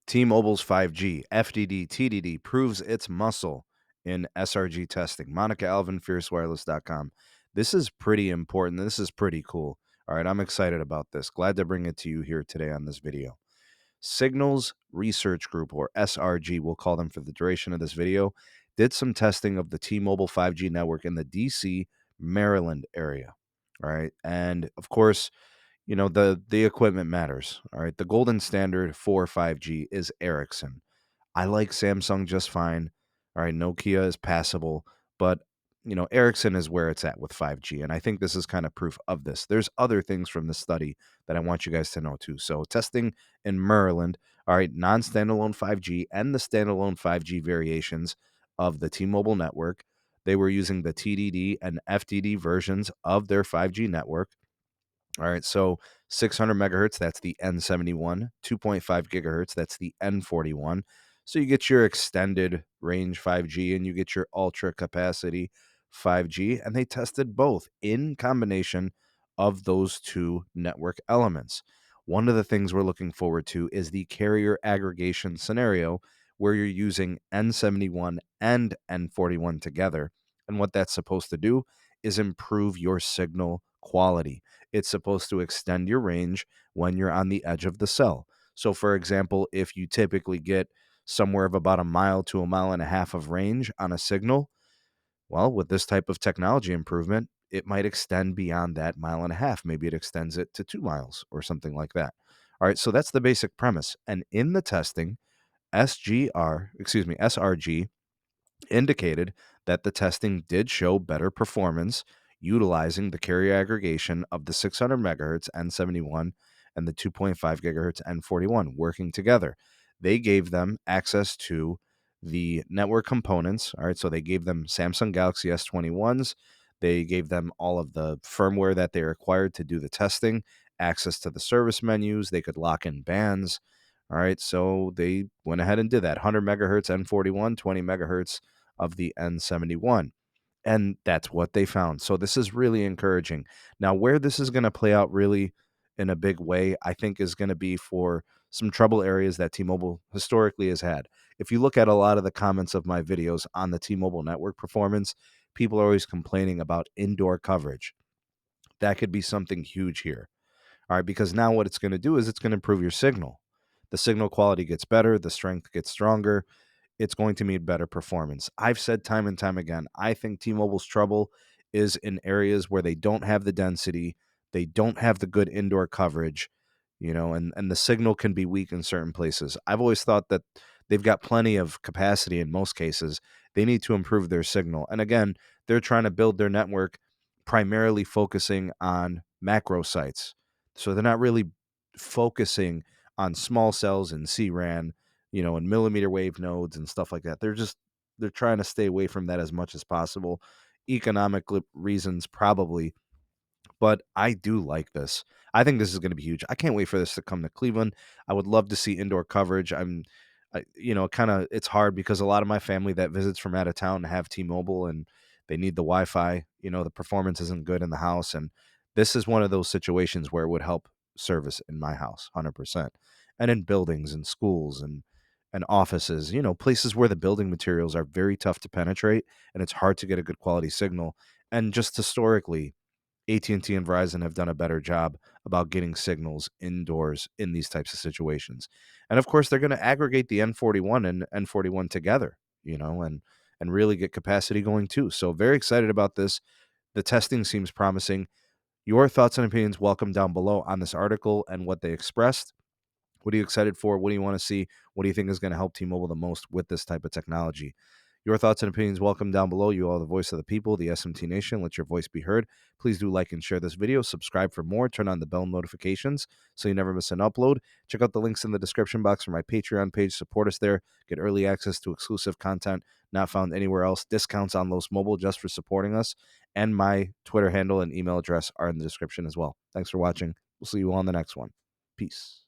T-Mobile's 5G, FDD, TDD proves its muscle in SRG testing. Monica Alvin, FierceWireless.com. This is pretty important. This is pretty cool. All right, I'm excited about this. Glad to bring it to you here today on this video. Signals Research Group, or SRG, we'll call them for the duration of this video, did some testing of the T-Mobile 5G network in the DC, Maryland area. All right, and of course, the equipment matters. All right, the golden standard for 5G is Ericsson. I like Samsung just fine. All right, Nokia is passable, but Ericsson is where it's at with 5G, and I think this is kind of proof of this. There's other things from the study that I want you guys to know too. So testing in Maryland, all right, non-standalone 5G and the standalone 5G variations of the T-Mobile network. They were using the TDD and FDD versions of their 5G network. All right, so 600 megahertz, that's the N71, 2.5 gigahertz, that's the N41. So you get your extended range 5G and you get your ultra capacity 5G, and they tested both in combination of those two network elements. One of the things we're looking forward to is the carrier aggregation scenario where you're using N71 and N41 together. And what that's supposed to do is improve your signal quality. It's supposed to extend your range when you're on the edge of the cell. So, for example, if you typically get somewhere of about a mile to a mile and a half of range on a signal, well, with this type of technology improvement, it might extend beyond that mile and a half. Maybe it extends it to 2 miles or something like that. All right, so that's the basic premise. And in the testing, SRG indicated that the testing did show better performance utilizing the carrier aggregation of the 600 megahertz N71 and the 2.5 gigahertz N41 working together. They gave them access to the network components. All right, so they gave them Samsung Galaxy S21s. They gave them all of the firmware that they required to do the testing, access to the service menus. They could lock in bands. All right, so they went ahead and did that. 100 megahertz N41, 20 megahertz of the N71. And that's what they found. So this is really encouraging. Now, where this is going to play out really in a big way, I think is going to be for some trouble areas that T-Mobile historically has had. If you look at a lot of the comments of my videos on the T-Mobile network performance, people are always complaining about indoor coverage. That could be something huge here. All right, because now what it's going to do is it's going to improve your signal. The signal quality gets better, the strength gets stronger. It's going to mean better performance. I've said time and time again, I think T-Mobile's trouble is in areas where they don't have the density, they don't have the good indoor coverage, and the signal can be weak in certain places. I've always thought that they've got plenty of capacity in most cases. They need to improve their signal. And again, they're trying to build their network primarily focusing on macro sites. So they're not really focusing on small cells and CRAN, and millimeter wave nodes and stuff like that. They're trying to stay away from that as much as possible. Economic reasons, probably, but I do like this. I think this is going to be huge. I can't wait for this to come to Cleveland. I would love to see indoor coverage. It's hard because a lot of my family that visits from out of town have T-Mobile and they need the Wi-Fi. The performance isn't good in the house, and this is one of those situations where it would help service in my house, 100%, and in buildings and schools and offices. Places where the building materials are very tough to penetrate, and it's hard to get a good quality signal. And just historically, AT&T and Verizon have done a better job about getting signals indoors in these types of situations. And of course, they're going to aggregate the N41 and N41 together, and really get capacity going too. So very excited about this. The testing seems promising. Your thoughts and opinions welcome down below on this article and what they expressed. What are you excited for? What do you want to see? What do you think is going to help T-Mobile the most with this type of technology? Your thoughts and opinions welcome down below. You are the voice of the people, the SMT Nation. Let your voice be heard. Please do like and share this video. Subscribe for more. Turn on the bell notifications so you never miss an upload. Check out the links in the description box for my Patreon page. Support us there. Get early access to exclusive content not found anywhere else. Discounts on Los Mobile just for supporting us. And my Twitter handle and email address are in the description as well. Thanks for watching. We'll see you on the next one. Peace.